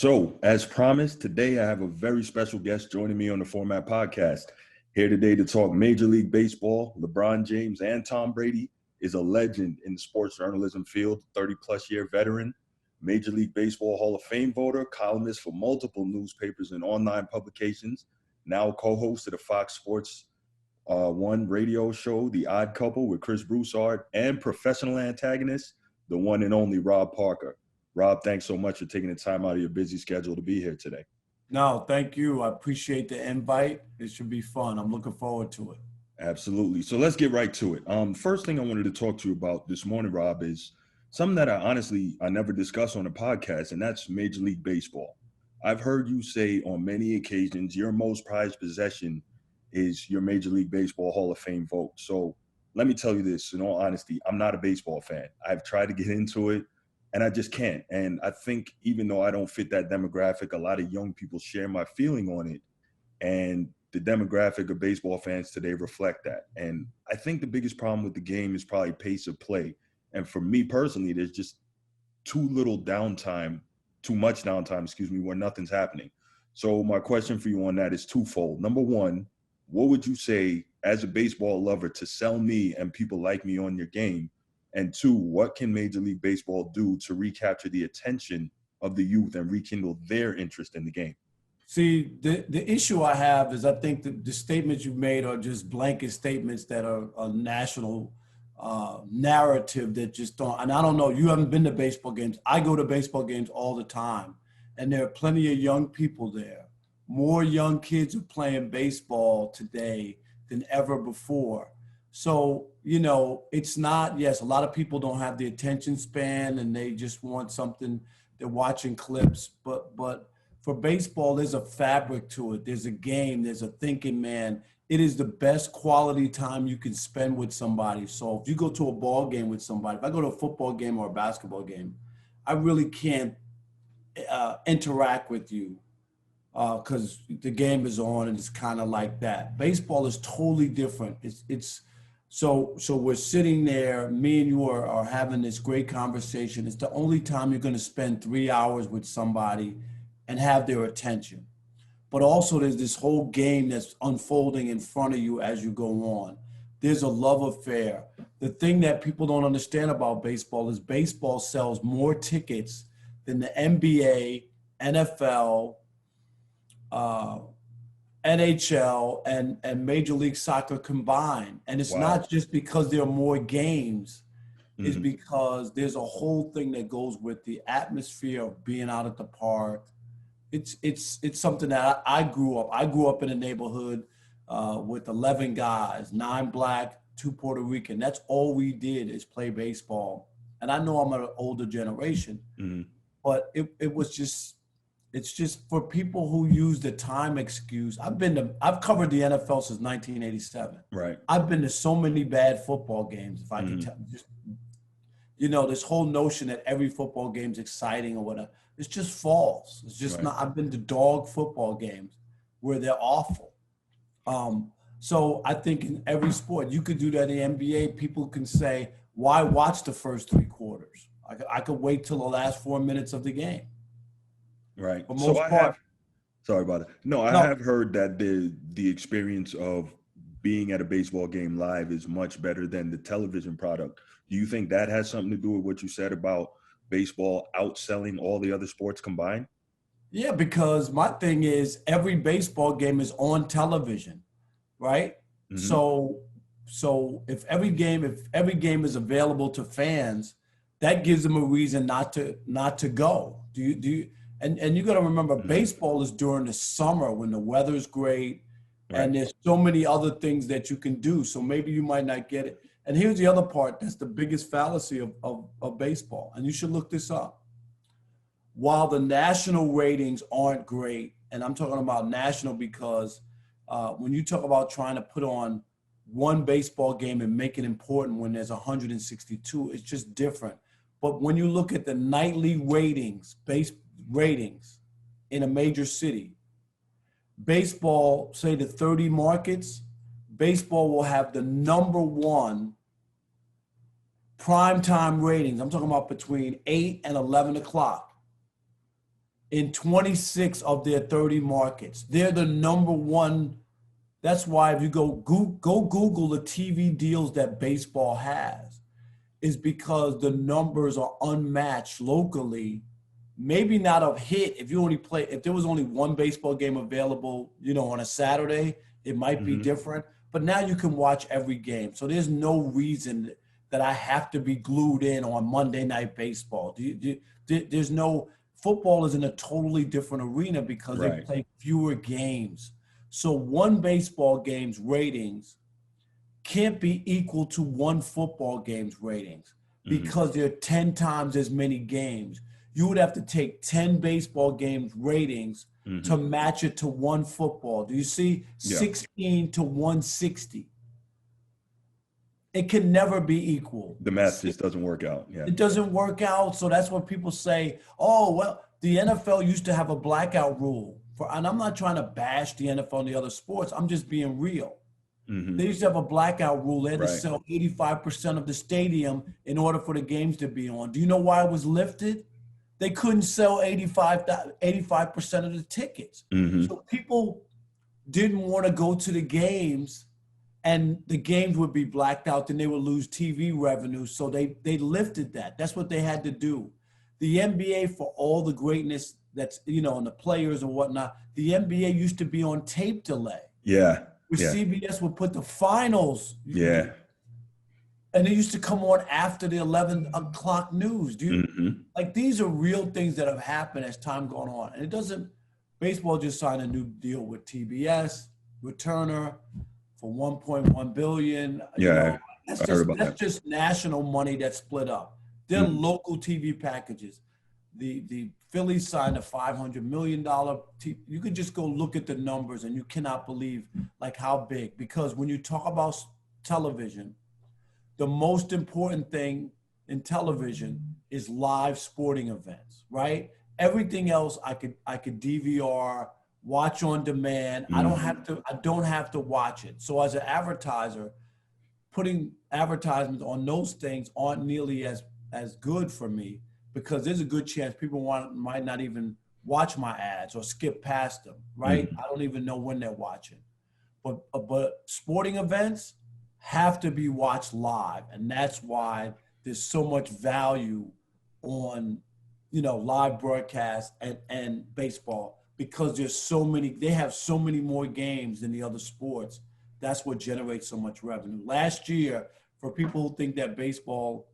So, as promised, today I have a very special guest joining me on the Format Podcast. Here today to talk Major League Baseball. LeBron James and Tom Brady is a legend in the sports journalism field, 30-plus year veteran, Major League Baseball Hall of Fame voter, columnist for multiple newspapers and online publications, now co-host of the Fox Sports One radio show, The Odd Couple with Chris Broussard, and professional antagonist, the one and only Rob Parker. Rob, thanks so much for taking the time out of your busy schedule to be here today. No, thank you. I appreciate the invite. It should be fun. I'm looking forward to it. Absolutely. So let's get right to it. First thing I wanted to talk to you about this morning, Rob, is something that I never discuss on the podcast, and that's Major League Baseball. I've heard you say on many occasions your most prized possession is your Major League Baseball Hall of Fame vote. So let me tell you this, in all honesty, I'm not a baseball fan. I've tried to get into it, and I just can't. And I think even though I don't fit that demographic, a lot of young people share my feeling on it. And the demographic of baseball fans today reflect that. And I think the biggest problem with the game is probably pace of play. And for me personally, there's just too much downtime, where nothing's happening. So my question for you on that is twofold. Number one, what would you say as a baseball lover to sell me and people like me on your game? And two, what can Major League Baseball do to recapture the attention of the youth and rekindle their interest in the game? See, the issue I have is I think the statements you've made are just blanket statements that are a national narrative that just don't, and I don't know, you haven't been to baseball games. I go to baseball games all the time, and there are plenty of young people there. More young kids are playing baseball today than ever before. So, it's not, yes, a lot of people don't have the attention span and they just want something, they're watching clips, but for baseball, there's a fabric to it. There's a game, there's a thinking man. It is the best quality time you can spend with somebody. So if you go to a ball game with somebody, if I go to a football game or a basketball game, I really can't interact with you because the game is on and it's kind of like that. Baseball is totally different. So we're sitting there, me and you are having this great conversation. It's the only time you're going to spend 3 hours with somebody and have their attention. But also there's this whole game that's unfolding in front of you as you go on. There's a love affair. The thing that people don't understand about baseball is baseball sells more tickets than the NBA, NFL, NHL, and Major League Soccer combined. And it's not just because there are more games. Mm-hmm. It's because there's a whole thing that goes with the atmosphere of being out at the park. It's something that I grew up. I grew up in a neighborhood with 11 guys, 9 black, 2 Puerto Rican. That's all we did is play baseball. And I know I'm an older generation, but it's just for people who use the time excuse. I've covered the NFL since 1987. Right. I've been to so many bad football games. If I can tell, this whole notion that every football game's exciting or whatever, it's just false. It's just not. I've been to dog football games where they're awful. So I think in every sport, you could do that in the NBA. People can say, why watch the first 3 quarters? I could wait till the last 4 minutes of the game. Right. For most part. Sorry about it. I have heard that the experience of being at a baseball game live is much better than the television product. Do you think that has something to do with what you said about baseball outselling all the other sports combined? Yeah, because my thing is every baseball game is on television, right? Mm-hmm. So if every game is available to fans, that gives them a reason not to go. Do you? And you got to remember, baseball is during the summer when the weather's great, and there's so many other things that you can do. So maybe you might not get it. And here's the other part that's the biggest fallacy of baseball, and you should look this up. While the national ratings aren't great, and I'm talking about national because when you talk about trying to put on one baseball game and make it important when there's 162, it's just different. But when you look at the nightly ratings in a major city, baseball, say the 30 markets, baseball will have the number 1 primetime ratings. I'm talking about between 8 and 11 o'clock in 26 of their 30 markets. They're the number one. That's why if you go Google the TV deals that baseball has, is because the numbers are unmatched locally. Maybe not a hit if there was only one baseball game available, on a Saturday, it might be different. But now you can watch every game. So there's no reason that I have to be glued in on Monday Night Baseball. There's no, football is in a totally different arena because they play fewer games. So one baseball game's ratings can't be equal to one football game's ratings because there are 10 times as many games. You would have to take 10 baseball games ratings to match it to one football. Do you see? 16 to 160. It can never be equal. The math just doesn't work out. Yeah. It doesn't work out. So that's what people say, oh, well, the NFL used to have a blackout rule. And I'm not trying to bash the NFL and the other sports. I'm just being real. They used to have a blackout rule. They had to sell 85% of the stadium in order for the games to be on. Do you know why it was lifted? They couldn't sell 85% of the tickets. So people didn't want to go to the games, and the games would be blacked out, and they would lose TV revenue. So they lifted that. That's what they had to do. The NBA, for all the greatness that's, and the players and whatnot, the NBA used to be on tape delay. Yeah. CBS would put the finals. Yeah. And it used to come on after the 11 o'clock news. Like, these are real things that have happened as time gone on. And baseball just signed a new deal with TBS, with Turner for $1.1 billion. Yeah. That's just national money that's split up. They're local TV packages. The Phillies signed a $500 million. You could just go look at the numbers and you cannot believe like how big, because when you talk about television, the most important thing in television is live sporting events, right? Everything else I could DVR, watch on demand. I don't have to watch it. So as an advertiser, putting advertisements on those things aren't nearly as good for me, because there's a good chance people might not even watch my ads or skip past them, right? I don't even know when they're watching. But sporting events have to be watched live, and that's why there's so much value on, live broadcast and baseball, because they have so many more games than the other sports. That's what generates so much revenue. Last year, for people who think that baseball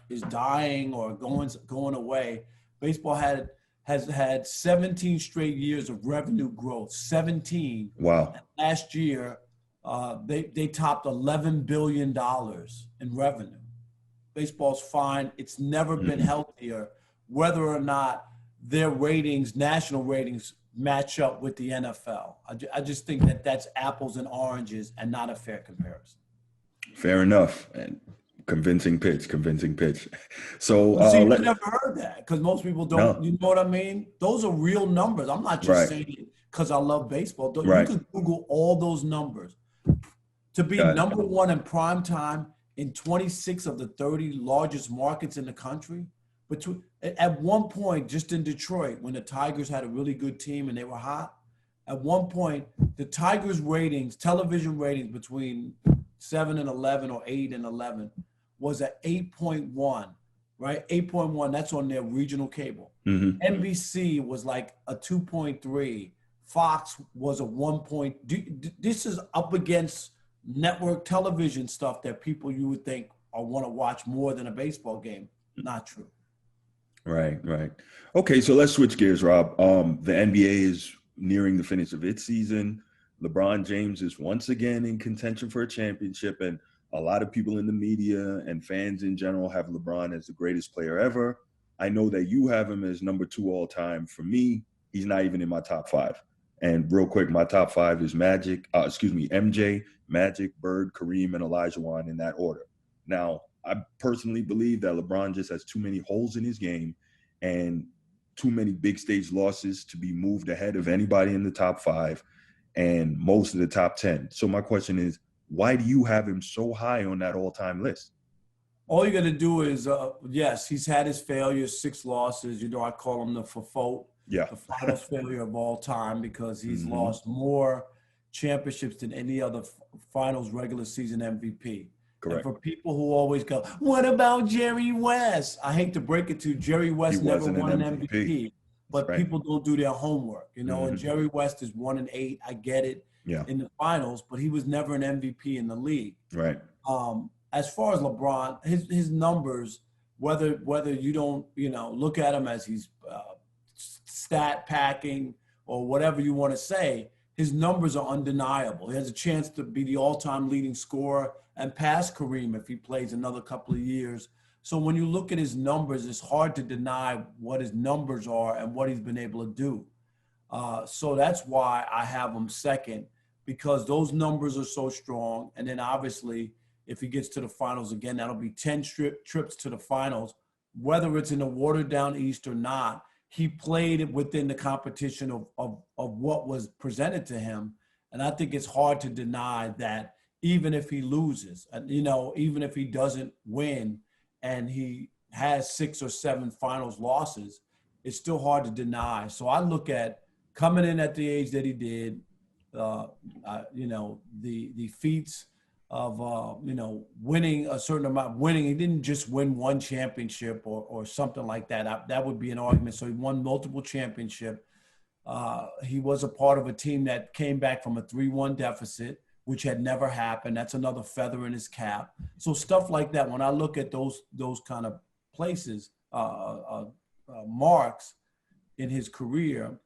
is dying or going away, baseball has had 17 straight years of revenue growth. 17. Wow. And last year, they topped $11 billion in revenue. Baseball's fine. It's never been healthier, whether or not their ratings, national ratings, match up with the NFL. I just think that that's apples and oranges and not a fair comparison. Fair enough. And convincing pitch. So you never heard that, because most people don't. No. You know what I mean? Those are real numbers. I'm not just saying it because I love baseball. You can Google all those numbers. To be number one in prime time in 26 of the 30 largest markets in the country. At one point, just in Detroit, when the Tigers had a really good team and they were hot, at one point, the Tigers ratings, television ratings between 7 and 11 or 8 and 11 was at 8.1, right? 8.1, that's on their regional cable. NBC was like a 2.3. Fox was a 1. This is up against network television stuff that people you would think want to watch more than a baseball game. Not true. Right. Okay, so let's switch gears, Rob. The NBA is nearing the finish of its season. LeBron James is once again in contention for a championship, and a lot of people in the media and fans in general have LeBron as the greatest player ever. I know that you have him as number 2 all time. For me, he's not even in my top 5. And real quick, my top 5 is MJ, Magic, Bird, Kareem, and Olajuwon in that order. Now, I personally believe that LeBron just has too many holes in his game and too many big stage losses to be moved ahead of anybody in the top 5 and most of the top 10. So my question is, why do you have him so high on that all-time list? All you got to do is, yes, he's had his failures, 6 losses. I call him the F.F.O.A.T. Yeah. the finals failure of all time because he's Hmm. lost more championships than any other finals regular season MVP. And Correct. for people who always go, what about Jerry West? I hate to break it to you, Jerry He West never wasn't an won an MVP. MVP, That's but right. people don't do their homework, you know, and Hmm. Jerry West is 1-8. I get it Yeah. in the finals, but he was never an MVP in the league. Right. As far as LeBron, his numbers, whether you don't look at him as he's stat packing or whatever you want to say, his numbers are undeniable. He has a chance to be the all-time leading scorer and pass Kareem if he plays another couple of years. So when you look at his numbers, it's hard to deny what his numbers are and what he's been able to do. So that's why I have him second, because those numbers are so strong. And then obviously, if he gets to the finals again, that'll be 10 trips to the finals. Whether it's in the watered down East or not, he played within the competition of what was presented to him. And I think it's hard to deny that even if he loses, even if he doesn't win and he has 6 or 7 finals losses, it's still hard to deny. So I look at coming in at the age that he did, the feats of winning a certain amount. Winning, he didn't just win one championship or something like that. That would be an argument. So he won multiple championships. He was a part of a team that came back from a 3-1 deficit, which had never happened. That's another feather in his cap. So stuff like that. When I look at those kind of places, marks in his career,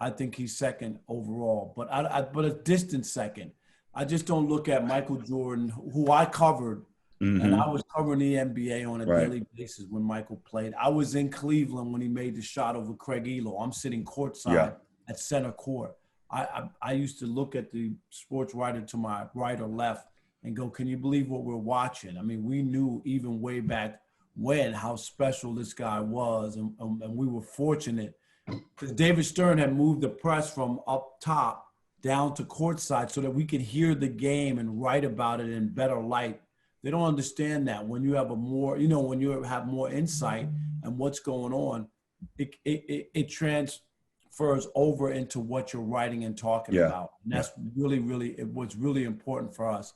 I think he's second overall, but a distant second. I just don't look at Michael Jordan, who I covered, and I Hmm. was covering the NBA on a Right. daily basis when Michael played. I was in Cleveland when he made the shot over Craig Elo. I'm sitting Yeah. courtside at center court. I used to look at the sports writer to my right or left and go, can you believe what we're watching? I mean, we knew even way back when how special this guy was, and we were fortunate because David Stern had moved the press from up top down to courtside so that we could hear the game and write about it in better light. They don't understand that when you have when you have more insight and what's going on, it transfers over into what you're writing and talking Yeah. about. And Yeah. that's really it was really important for us.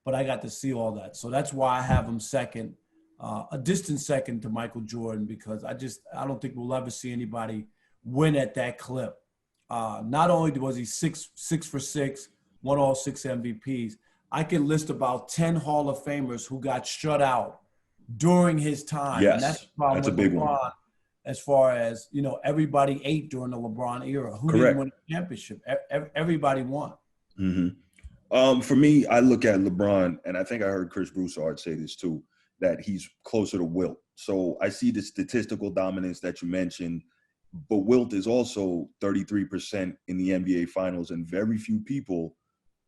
But I got to see all that, so that's why I have him second, a distant second to Michael Jordan, because I don't think we'll ever see anybody win at that clip. Not only was he six for six, won all 6 MVPs, I can list about 10 Hall of Famers who got shut out during his time. And that's the Yes. problem That's a with big one. LeBron, as far as, everybody ate during the LeBron era. Who didn't Correct. win a championship? Everybody won. Hmm. For me, I look at LeBron, and I think I heard Chris Broussard say this too, that he's closer to Wilt. So I see the statistical dominance that you mentioned, but Wilt is also 33% in the NBA Finals, and very few people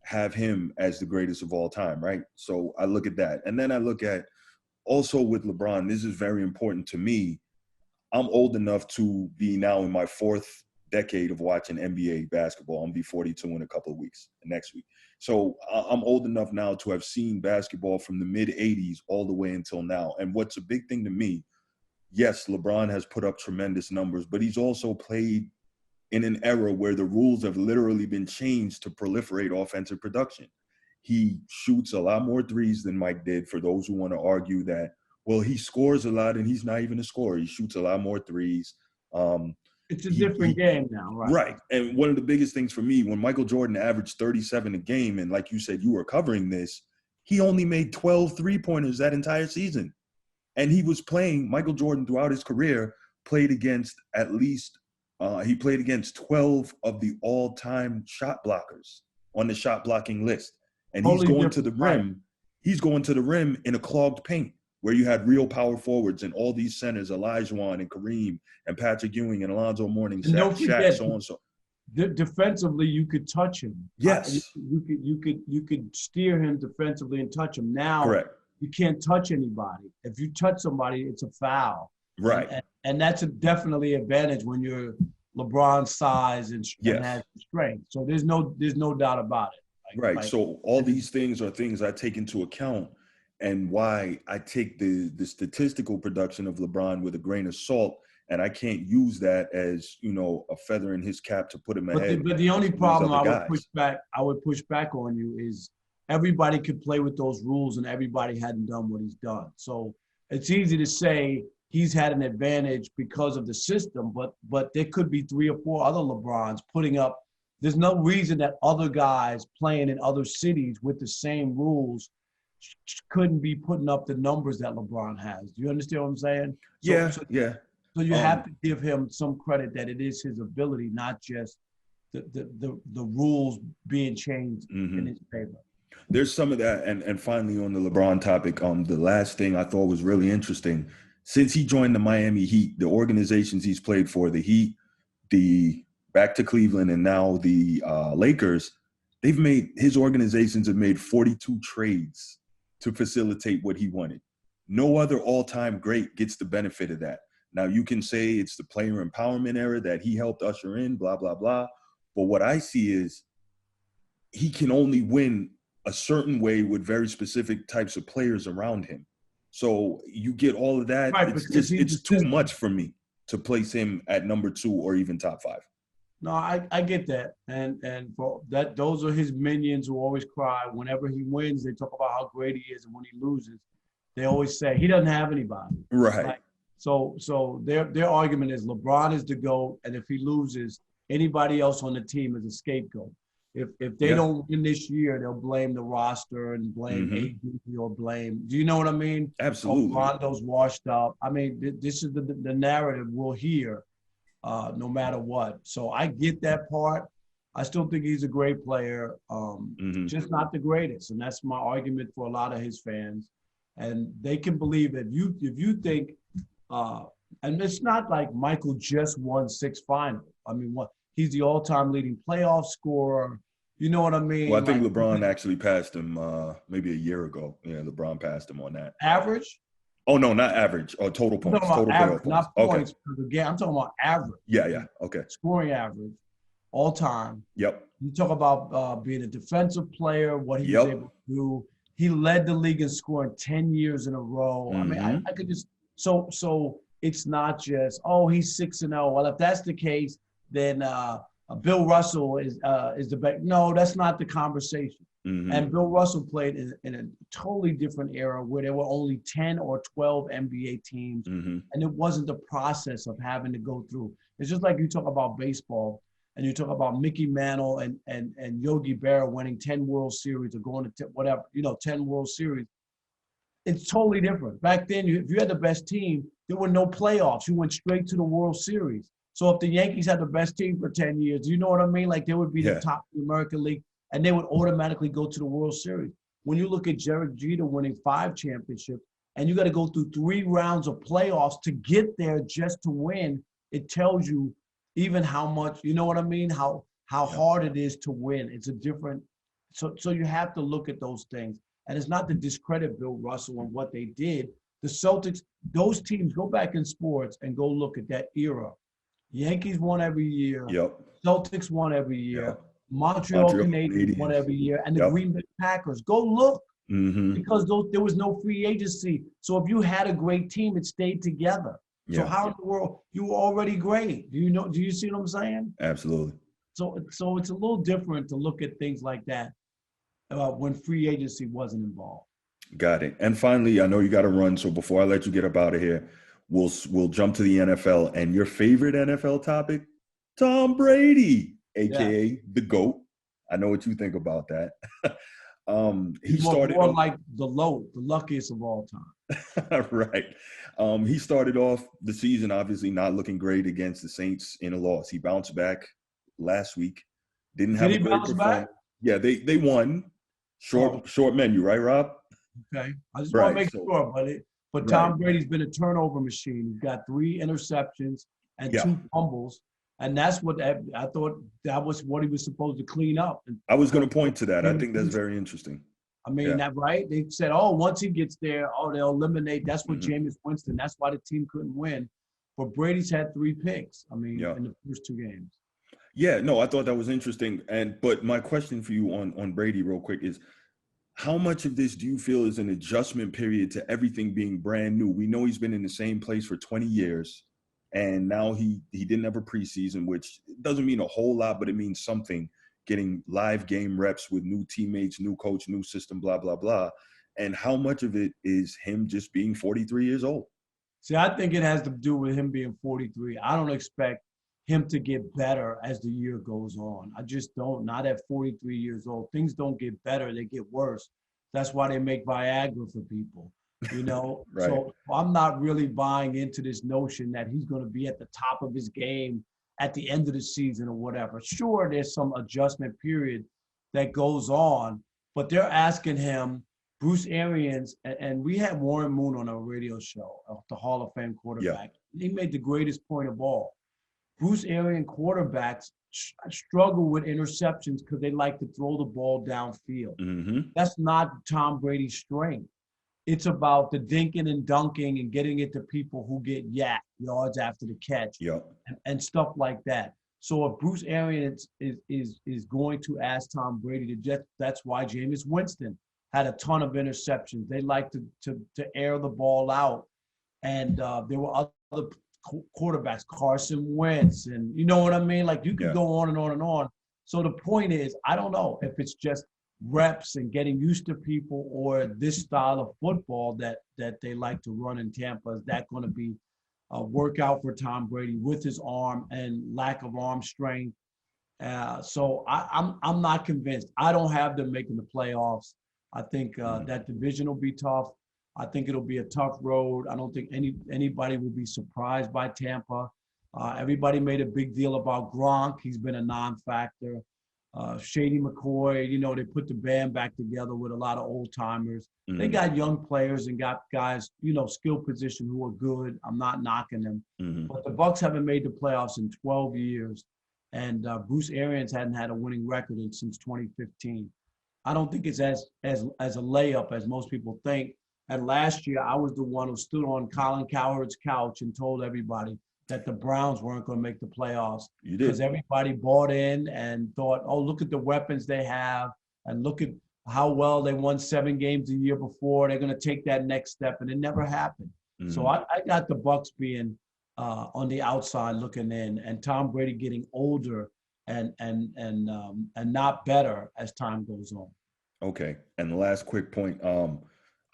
have him as the greatest of all time, right? So I look at that. And then I look at also with LeBron, this is very important to me. I'm old enough to be now in my 4th decade of watching NBA basketball. I'm gonna be 42 in a couple of weeks, next week. So I'm old enough now to have seen basketball from the mid 80s all the way until now. And what's a big thing to me, yes, LeBron has put up tremendous numbers, but he's also played in an era where the rules have literally been changed to proliferate offensive production. He shoots a lot more threes than Mike did, for those who want to argue that, well, he scores a lot and he's not even a scorer. He shoots a lot more threes. Um, It's a different he game now, right? right. And one of the biggest things for me, when Michael Jordan averaged 37 a game, and like you said, you were covering this, he only made 12 3-pointers that entire season. And he was playing, Michael Jordan throughout his career played against at least, he played against 12 of the all-time shot blockers on the shot blocking list. And he's Totally going to different, the right? rim. He's going to the rim in a clogged paint where you had real power forwards and all these centers, Olajuwon and Kareem and Patrick Ewing and Alonzo Mourning, And don't Shaq, forget, so on and so. defensively, you could touch him. Yes, You could steer him defensively and touch him. Now correct. you can't touch anybody. If you touch somebody, it's a foul, and Right. and that's definitely advantage when you're LeBron's size and has Yes. strength. So there's no doubt about it. Right. Like So all these things are things I take into account, and why I take the statistical production of LeBron with a grain of salt. and I can't use that as, a feather in his cap to put him ahead But the only of these problem other I would push back on you is everybody could play with those rules and everybody hadn't done what he's done. So it's easy to say he's had an advantage because of the system, but there could be 3 or 4 other LeBrons putting up. There's no reason that other guys playing in other cities with the same rules couldn't be putting up the numbers that LeBron has. Do you understand what I'm saying? Yeah, yeah. So you have to give him some credit that it is his ability, not just the rules being changed in his favor. There's some of that, and finally on the LeBron topic, the last thing I thought was really interesting, since he joined the Miami Heat, the organizations he's played for, the Heat, the back to Cleveland, and now the Lakers, his organizations have made 42 trades to facilitate what he wanted. No other all-time great gets the benefit of that. Now you can say it's the player empowerment era that he helped usher in, blah, blah, blah. But what I see is he can only win a certain way with very specific types of players around him. So you get all of that. Right, It's too much for me to place him at number 2 or even top 5. No, I get that. And for that, those are his minions who always cry. Whenever he wins, they talk about how great he is. And when he loses, they always say he doesn't have anybody. Right. Like, so their argument is LeBron is the GOAT, and if he loses, anybody else on the team is a scapegoat. If they don't win this year, they'll blame the roster and blame AD or blame. Do you know what I mean? Absolutely. Rondo's washed up. I mean, this is the narrative we'll hear no matter what. So I get that part. I still think he's a great player, just not the greatest, and that's my argument for a lot of his fans. And they can believe that if you think, and it's not like Michael just won 6 finals. I mean, he's the all-time leading playoff scorer. You know what I mean? Well, I think LeBron actually passed him maybe a year ago. Yeah, LeBron passed him on that. Average? Oh, no, not average. Oh, total points. Total average, points. not points per the game. I'm talking about average. Yeah. Okay. Scoring average, all time. Yep. You talk about being a defensive player, what he was able to do. He led the league in scoring 10 years in a row. I mean, I could just so it's not just he's 6-0. Well, if that's the case, then Bill Russell is the best. No, that's not the conversation. And Bill Russell played in a totally different era where there were only 10 or 12 NBA teams, and it wasn't the process of having to go through. It's just like you talk about baseball, and you talk about Mickey Mantle and Yogi Berra winning 10 World Series or going to 10 World Series. It's totally different. Back then, if you had the best team, there were no playoffs. You went straight to the World Series. So if the Yankees had the best team for 10 years, you know what I mean? Like they would be the top of the American League, and they would automatically go to the World Series. When you look at Derek Jeter winning 5 championships, and you got to go through 3 rounds of playoffs to get there just to win, it tells you even how much, you know what I mean? How hard it is to win. It's a different, so you have to look at those things. And it's not to discredit Bill Russell and what they did. The Celtics, those teams, go back in sports and go look at that era. Yankees won every year. Yep. Celtics won every year. Yep. Montreal Canadiens won every year. And the Green Bay Packers. Go look. Because there was no free agency. So if you had a great team, it stayed together. So how in the world, you were already great. Do you see what I'm saying? Absolutely. So it's a little different to look at things like that when free agency wasn't involved. Got it. And finally, I know you got to run. So before I let you get up out of here, we'll jump to the NFL. And your favorite NFL topic, Tom Brady, a.k.a. the GOAT. I know what you think about that. He started more like the L.O.A.T, the luckiest of all time. Right. He started off the season obviously not looking great against the Saints in a loss. He bounced back last week. Did he bounce back? Yeah, they won. Short menu, right, Rob? Okay. I just want to make sure, but Tom Brady's been a turnover machine. He's got 3 interceptions and 2 fumbles. And that's what I thought that was what he was supposed to clean up. I was going to point to that. I think that's very interesting. I mean, that right? They said, once he gets there, they'll eliminate. That's what Jameis Winston. That's why the team couldn't win. But Brady's had 3 picks. I mean, in the first 2 games. Yeah, no, I thought that was interesting. But my question for you on Brady real quick is, how much of this do you feel is an adjustment period to everything being brand new? We know he's been in the same place for 20 years. And now he didn't have a preseason, which doesn't mean a whole lot, but it means something, getting live game reps with new teammates, new coach, new system, blah, blah, blah. And how much of it is him just being 43 years old? See, I think it has to do with him being 43. I don't expect him to get better as the year goes on. I just don't. Not at 43 years old. Things don't get better, they get worse. That's why they make Viagra for people, you know? Right. So I'm not really buying into this notion that he's going to be at the top of his game at the end of the season or whatever. Sure, there's some adjustment period that goes on, but they're asking him, Bruce Arians, and we had Warren Moon on a radio show, the Hall of Fame Yeah. quarterback. He made the greatest point of all. Bruce Arians quarterbacks struggle with interceptions because they like to throw the ball downfield. Mm-hmm. That's not Tom Brady's strength. It's about the dinking and dunking and getting it to people who get yards after the catch, Yep. and stuff like that. So if Bruce Arians is going to ask Tom Brady to just, that's why Jameis Winston had a ton of interceptions. They like to air the ball out, and there were other quarterbacks, Carson Wentz, and you know what I mean? Like you could go on and on and on. So the point is, I don't know if it's just reps and getting used to people, or this style of football that they like to run in Tampa. Is that going to be a workout for Tom Brady with his arm and lack of arm strength? So I'm not convinced. I don't have them making the playoffs. I think that division will be tough. I think it'll be a tough road. I don't think anybody will be surprised by Tampa. Everybody made a big deal about Gronk. He's been a non-factor. Shady McCoy, you know, they put the band back together with a lot of old timers. They got young players and got guys, you know, skill position who are good. I'm not knocking them. But the Bucs haven't made the playoffs in 12 years. And Bruce Arians hadn't had a winning record since 2015. I don't think it's as a layup as most people think. And last year, I was the one who stood on Colin Cowherd's couch and told everybody that the Browns weren't going to make the playoffs. You did. Because everybody bought in and thought, oh, look at the weapons they have, and look at how well they won 7 games the year before. They're going to take that next step, and it never happened. So I got the Bucs being on the outside looking in, and Tom Brady getting older and not better as time goes on. Okay. And the last quick point,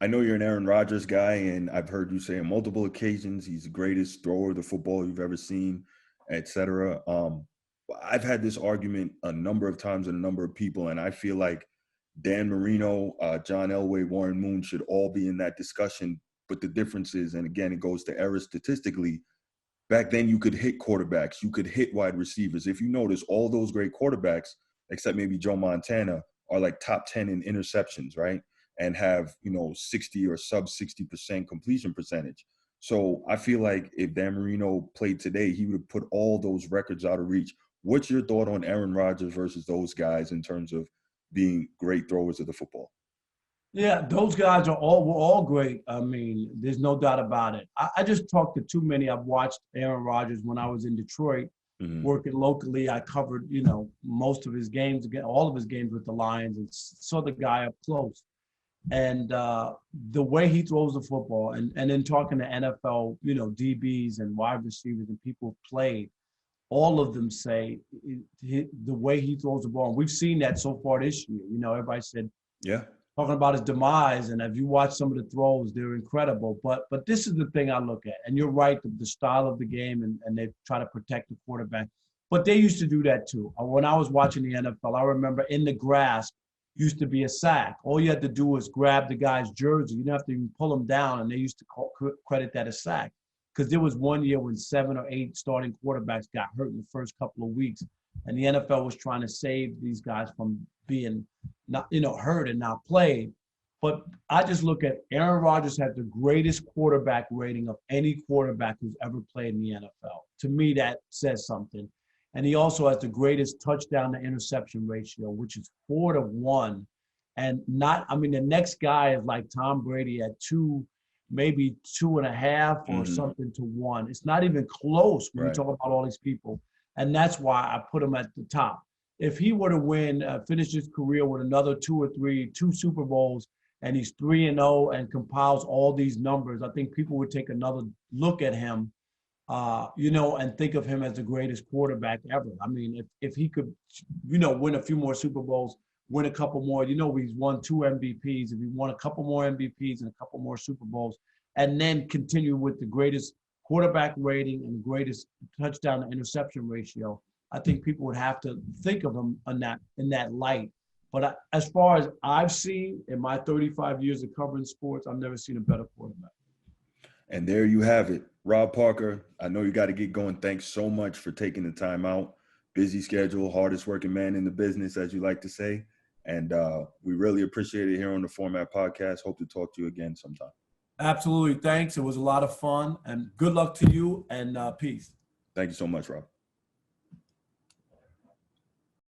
I know you're an Aaron Rodgers guy, and I've heard you say on multiple occasions he's the greatest thrower of the football you've ever seen, et cetera. I've had this argument a number of times with a number of people, and I feel like Dan Marino, John Elway, Warren Moon should all be in that discussion. But the difference is, and again, it goes to error statistically, back then you could hit quarterbacks, you could hit wide receivers. If you notice, all those great quarterbacks, except maybe Joe Montana, are like top 10 in interceptions, right? And have, 60 or sub 60% completion percentage. So I feel like if Dan Marino played today, he would have put all those records out of reach. What's your thought on Aaron Rodgers versus those guys in terms of being great throwers of the football? Yeah, those guys were all great. I mean, there's no doubt about it. I just talked to too many. I've watched Aaron Rodgers when I was in Detroit, working locally. I covered, most of his games, all of his games with the Lions, and saw the guy up close. And the way he throws the football, and then talking to NFL, DBs and wide receivers and people who played, all of them say the way he throws the ball. And we've seen that so far this year. Everybody said, talking about his demise, and if you watch some of the throws, they're incredible. But this is the thing I look at, and you're right, the style of the game, and they try to protect the quarterback. But they used to do that too. When I was watching the NFL, I remember in the grasp used to be a sack. All you had to do was grab the guy's jersey. You didn't have to even pull him down, and they used to credit that a sack. Because there was one year when 7 or 8 starting quarterbacks got hurt in the first couple of weeks, and the NFL was trying to save these guys from being not, hurt and not played. But I just look at Aaron Rodgers had the greatest quarterback rating of any quarterback who's ever played in the NFL. To me, that says something. And he also has the greatest touchdown to interception ratio, which is 4-1. And the next guy is like Tom Brady at 2, maybe 2.5 or something to 1. It's not even close when you talk about all these people. And that's why I put him at the top. If he were to finish his career with another 2 or 3, 2 Super Bowls, and he's 3-0 and compiles all these numbers, I think people would take another look at him you know, and think of him as the greatest quarterback ever. I mean, if he could, you know, win a few more Super Bowls, win a couple more, you know, he's won 2 MVPs. If he won a couple more MVPs and a couple more Super Bowls, and then continue with the greatest quarterback rating and the greatest touchdown to interception ratio, I think people would have to think of him in that light. But as far as I've seen in my 35 years of covering sports, I've never seen a better quarterback. And there you have it. Rob Parker, I know you got to get going. Thanks so much for taking the time out. Busy schedule, hardest working man in the business, as you like to say. And we really appreciate it here on the Format Podcast. Hope to talk to you again sometime. Absolutely. Thanks. It was a lot of fun. And good luck to you, and peace. Thank you so much, Rob.